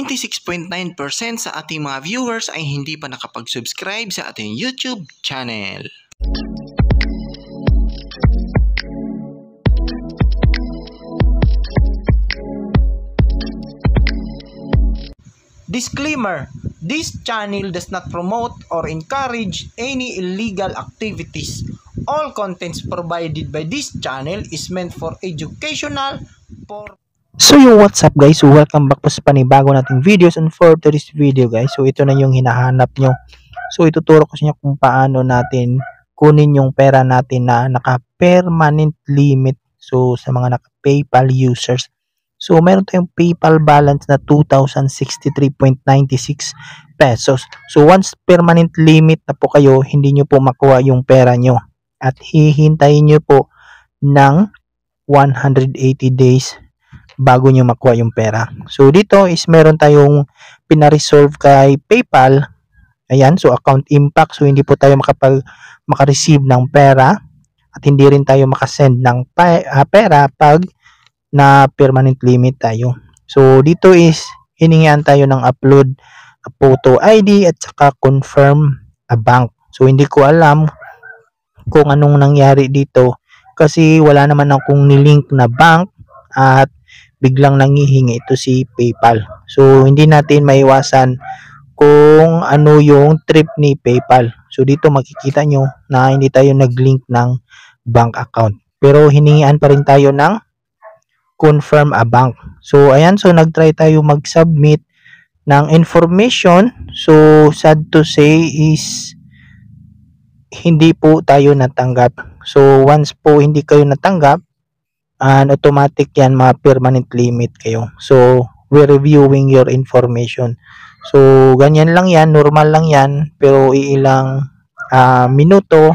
96.9% sa ating mga viewers ay hindi pa nakapag-subscribe sa ating YouTube channel. Disclaimer: this channel does not promote or encourage any illegal activities. All contents provided by this channel is meant for educational purposes. So what's up guys? So welcome back po sa panibago nating videos, and for today's video guys, so ito na yung hinahanap nyo. So ituturo ko sa inyo kung paano natin kunin yung pera natin na naka-permanent limit. So sa mga naka-PayPal users, so meron tayong PayPal balance na 2,063.96 pesos. So once permanent limit na po kayo, hindi nyo po makuha yung pera nyo at hihintayin nyo po ng 180 days bago nyo makuha yung pera. So dito is meron tayong pina-reserve kay PayPal. Ayan, so account impact. So hindi po tayo maka-receive ng pera at hindi rin tayo makasend ng pera pag na permanent limit tayo. So dito is hiningian tayo ng upload a photo ID at saka confirm a bank. So hindi ko alam kung anong nangyari dito kasi wala naman akong nilink na bank at biglang nangihingi ito si PayPal. So hindi natin maiwasan kung ano yung trip ni PayPal. So dito makikita nyo na hindi tayo nag-link ng bank account. Pero hiningian pa rin tayo ng confirm a bank. So ayan, so nag-try tayo mag-submit ng information. So sad to say is hindi po tayo natanggap. So once po hindi kayo natanggap, and automatic yan, ma-permanent limit kayo. So we're reviewing your information. So ganyan lang yan, normal lang yan, pero ilang minuto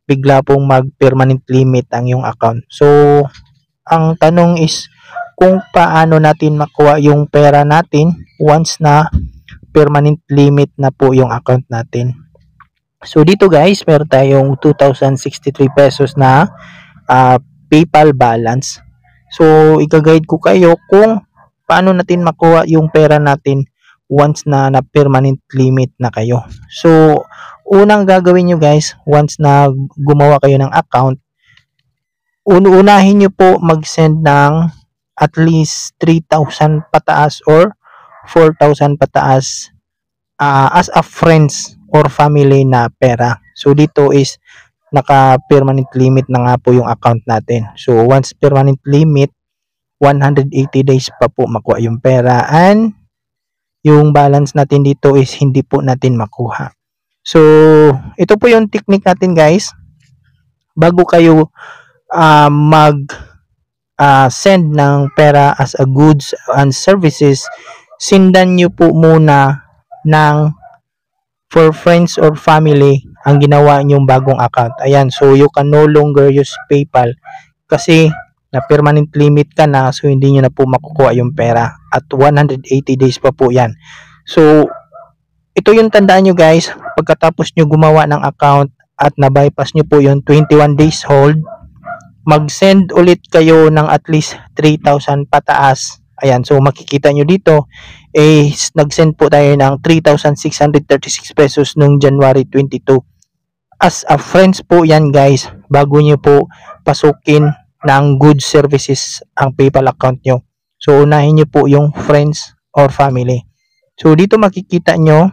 bigla pong mag-permanent limit ang yung account. So ang tanong is kung paano natin makuha yung pera natin once na permanent limit na po yung account natin. So dito guys, meron tayong 2,063 pesos na PayPal balance. So i-guide ko kayo kung paano natin makuha yung pera natin once na permanent limit na kayo. So unang gagawin nyo guys, once na gumawa kayo ng account, unahin nyo po mag-send ng at least 3,000 pataas or 4,000 pataas as a friends or family na pera. So dito is naka-permanent limit na nga po yung account natin. So once permanent limit, 180 days pa po makuha yung pera, and yung balance natin dito is hindi po natin makuha. So ito po yung technique natin guys. Bago kayo send ng pera as a goods and services, sindan nyo po muna ng for friends or family ang ginawa nyong bagong account. Ayan, so you can no longer use PayPal kasi na permanent limit ka na, so hindi nyo na po makukuha yung pera at 180 days pa po yan. So ito yung tandaan nyo guys, pagkatapos nyo gumawa ng account at na-bypass nyo po yung 21 days hold, mag-send ulit kayo ng at least 3,000 pataas. Ayan, so makikita nyo dito nag-send po tayo ng 3,636 pesos noong January 22. As a friends po yan guys, bago nyo po pasukin ng good services ang PayPal account nyo. So unahin nyo po yung friends or family. So dito makikita nyo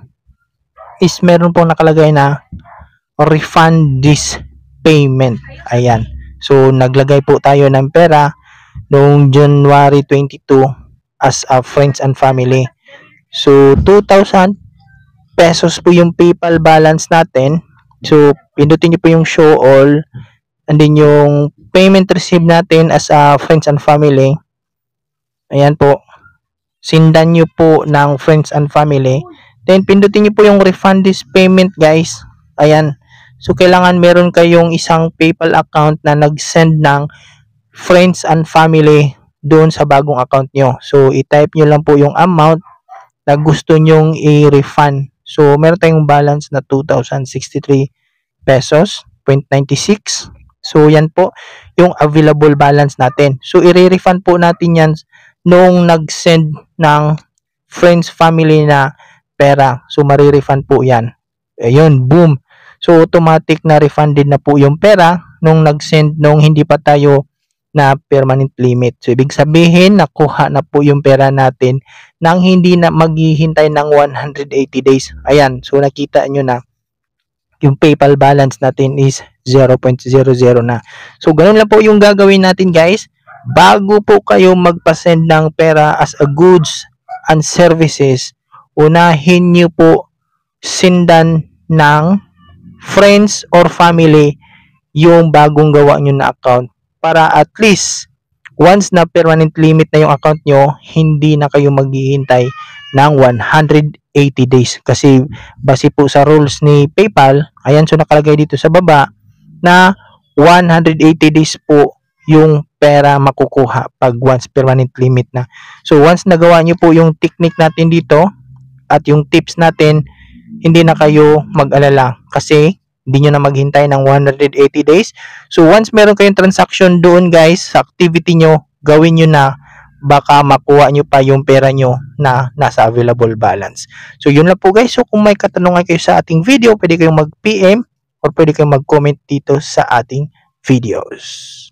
is meron pong nakalagay na refund this payment. Ayan, so naglagay po tayo ng pera noong January 22 as a friends and family. So 2,000 pesos po yung PayPal balance natin. So pindutin nyo po yung show all, and then yung payment received natin as a friends and family. Ayan po, sindan nyo po ng friends and family. Then pindutin nyo po yung refund this payment guys. Ayan, so kailangan meron kayong isang PayPal account na nag-send ng friends and family doon sa bagong account nyo. So i-type nyo lang po yung amount na gusto nyong i-refund. So meron tayong balance na 2,063 pesos 0.96. So yan po yung available balance natin. So i-refund po natin yan noong nag-send ng friends, family na pera. So, marirefund po yan. Ayun, boom. So, automatic na refunded na po yung pera nung nag-send nung hindi pa tayo na permanent limit. So, ibig sabihin, nakuha na po yung pera natin nang hindi na maghihintay ng 180 days. Ayan, so nakita nyo na yung PayPal balance natin is 0.00 na. So, ganun lang po yung gagawin natin, guys. Bago po kayo magpa-send ng pera as a goods and services, unahin nyo po sendan ng friends or family yung bagong gawa nyo na account para at least once na permanent limit na yung account nyo, hindi na kayo maghihintay ng 180 days. Kasi base po sa rules ni PayPal, ayan, so nakalagay dito sa baba na 180 days po yung pera makukuha pag once permanent limit na. So once nagawa nyo po yung technique natin dito at yung tips natin, hindi na kayo mag-alala kasi hindi nyo na maghintay ng 180 days. So, once meron kayong transaction doon, guys, sa activity nyo, gawin nyo na, baka makuha nyo pa yung pera nyo na nasa available balance. So, yun lang po, guys. So, kung may katanungan kayo sa ating video, pwede kayong mag-PM or pwede kayong mag-comment dito sa ating videos.